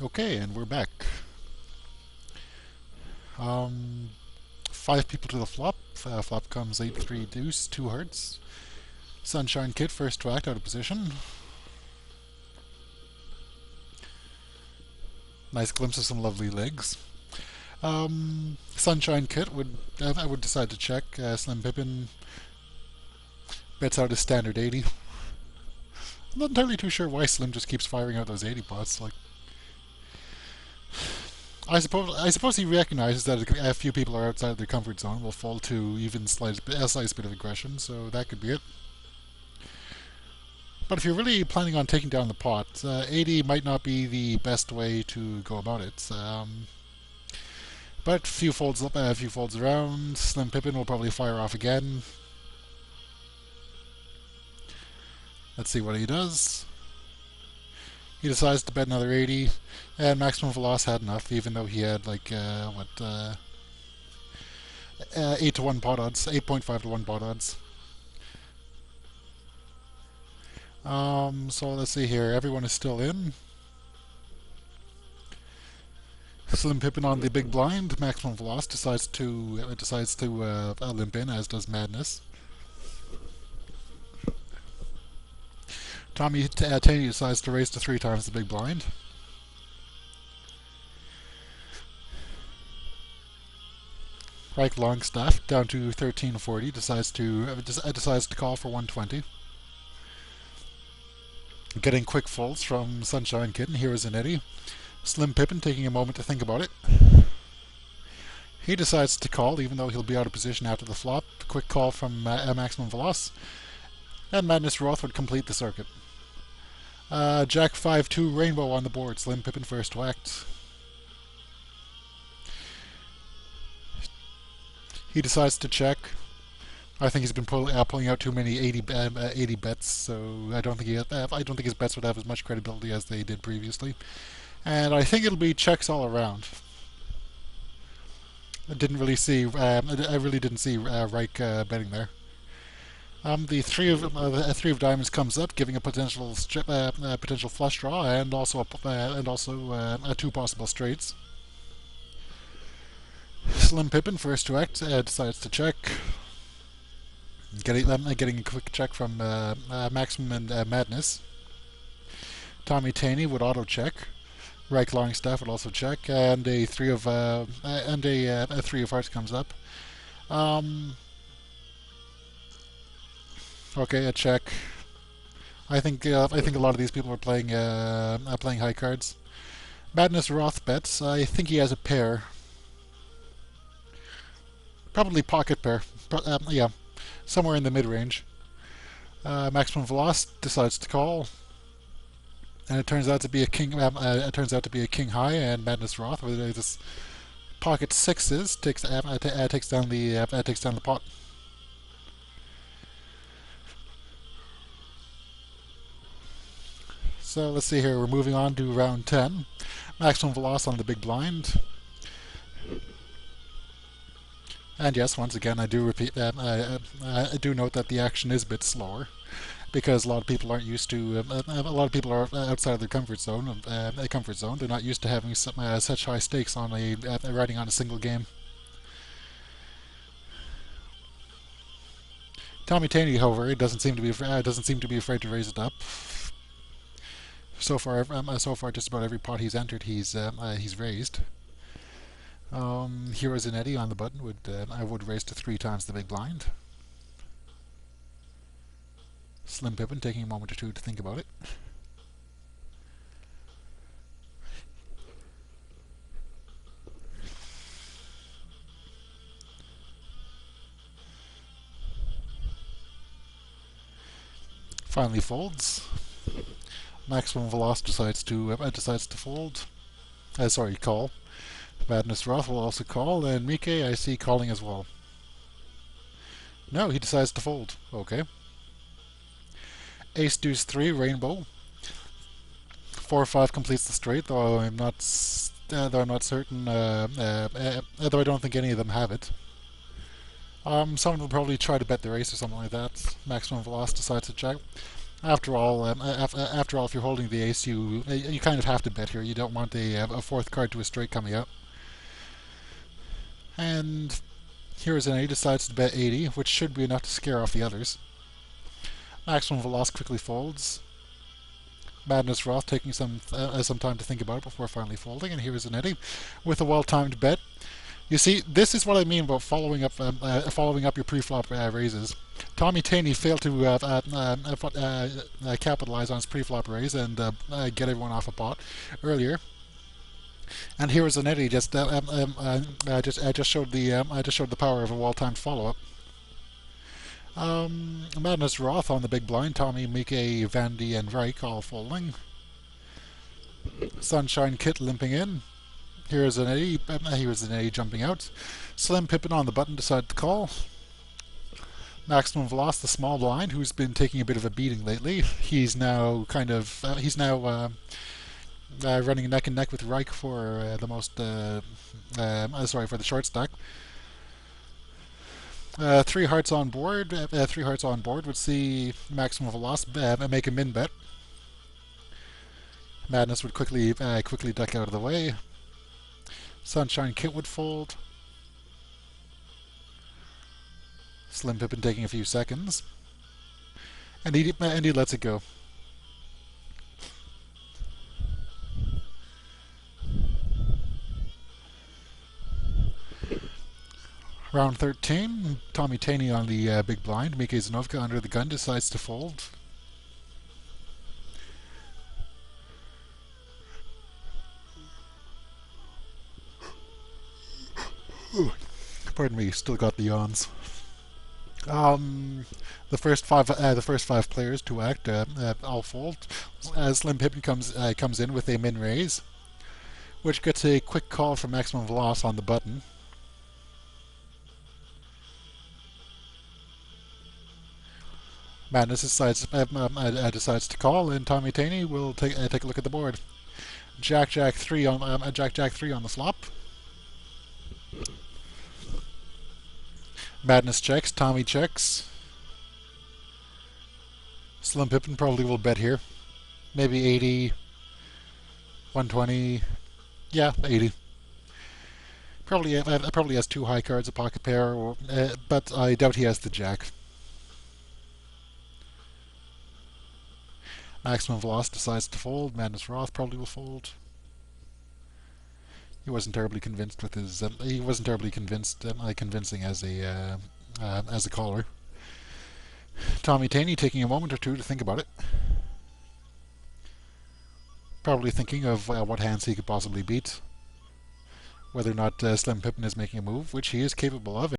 Okay, and we're back. Five people to the flop. Flop comes 8-3 deuce, two hearts. Sunshine Kid first to act out of position. Nice glimpse of some lovely legs. Sunshine Kid would I would decide to check. Slim Pippin bets out his standard 80. I'm not entirely too sure why Slim just keeps firing out those 80 pots. Like, I suppose he recognizes that a few people are outside their comfort zone, will fall to even a slight bit of aggression, so that could be it. But if you're really planning on taking down the pot, 80 might not be the best way to go about it. But a few folds around, Slim Pippin will probably fire off again. Let's see what he does. He decides to bet another 80, and Maximum Veloz had enough, even though he had like 8 to 1 pot odds, 8.5 to 1 pot odds. So let's see here. Everyone is still in. Slim Pippin on the big blind. Maximum Veloz decides to limp in, as does Madness. Tommy Taney decides to raise to 3 times the big blind. Reich Longstaff down to 1340 decides to call for 120. Getting quick folds from Sunshine Kid and Here is an Eddie. Slim Pippin taking a moment to think about it. He decides to call, even though he'll be out of position after the flop. Quick call from Maximum Veloz. And Madness Roth would complete the circuit. Jack 5-2 Rainbow on the board. Slim Pippin first to act. He decides to check. I think he's been pulling out too many 80 bets, so I don't think his bets would have as much credibility as they did previously. And I think it'll be checks all around. I really didn't see Reich betting there. The three of diamonds comes up, giving a potential flush draw, and also two possible straights. Slim Pippin first to act decides to check. Getting a quick check from Maximum and Madness. Tommy Taney would auto check. Reich Longstaff would also check, and a three of hearts comes up. Okay, a check. I think a lot of these people are playing high cards. Madness Roth bets. I think he has a pair. Probably pocket pair. Yeah, somewhere in the mid range. Maximum Veloz decides to call, and it turns out to be a king. King high, and Madness Roth with this pocket sixes takes down the pot. So let's see here. We're moving on to round 10. Maximum Veloz on the big blind. And yes, once again, I do repeat that. I do note that the action is a bit slower, because a lot of people aren't used to. A lot of people are outside of their comfort zone. They're not used to having such high stakes on riding on a single game. Tommy Taney, however, doesn't seem to be afraid to raise it up. So far, just about every pot he's entered, he's raised. Heroes in Eddie on the button I would raise to 3 times the big blind. Slim Pippin taking a moment or two to think about it. Finally folds. Maximum Veloz decides to fold. Call. Madness Roth will also call, and Mike I see calling as well. No, he decides to fold. Okay. Ace Deuce 3 Rainbow. 4-5 completes the straight, though I'm not certain. Though I don't think any of them have it. Someone will probably try to bet their ace or something like that. Maximum Veloz decides to check. After all, if you're holding the ace, you kind of have to bet here. You don't want a fourth card to a straight coming out. And here is an A decides to bet 80, which should be enough to scare off the others. Maximum Veloz quickly folds. Madness Roth taking some time to think about it before finally folding, and here is an Eddie with a well-timed bet. You see, this is what I mean about following up your pre-flop raises. Tommy Taney failed to capitalize on his pre-flop raise and get everyone off a pot earlier. And here is an Eddie just showed the power of a well-timed follow-up. Madness Roth on the big blind. Tommy, Mike, Vandy, and Reich all folding. Sunshine Kit limping in. Here's an Eddie jumping out. Slim Pippin on the button decided to call. Maximum Veloz, the small blind, who's been taking a bit of a beating lately. He's now running neck and neck with Reich for for the short stack. 3 hearts on board. 3 hearts on board would see Maximum Veloz make a min bet. Madness would quickly duck out of the way. Sunshine Kit would fold. Slim Pippin taking a few seconds, and he lets it go. Round 13, Tommy Taney on the big blind. Mike Zanovka under the gun decides to fold. Ooh, pardon me, still got the yawns. The first five players to act all fold. Slim Pippin comes in with a min raise, which gets a quick call from Maximum Veloz on the button. Madness decides to call, and Tommy Taney will take a look at the board. Jack 3 on the flop. Madness checks. Tommy checks. Slim Pippin probably will bet here. Maybe 80, 120. Yeah, 80. Probably has 2 high cards, a pocket pair, but I doubt he has the jack. Maximum Veloz decides to fold. Madness Roth probably will fold. He wasn't terribly convinced with his. He wasn't terribly convincing as a caller. Tommy Taney taking a moment or two to think about it. Probably thinking of what hands he could possibly beat. Whether or not Slim Pippin is making a move, which he is capable of.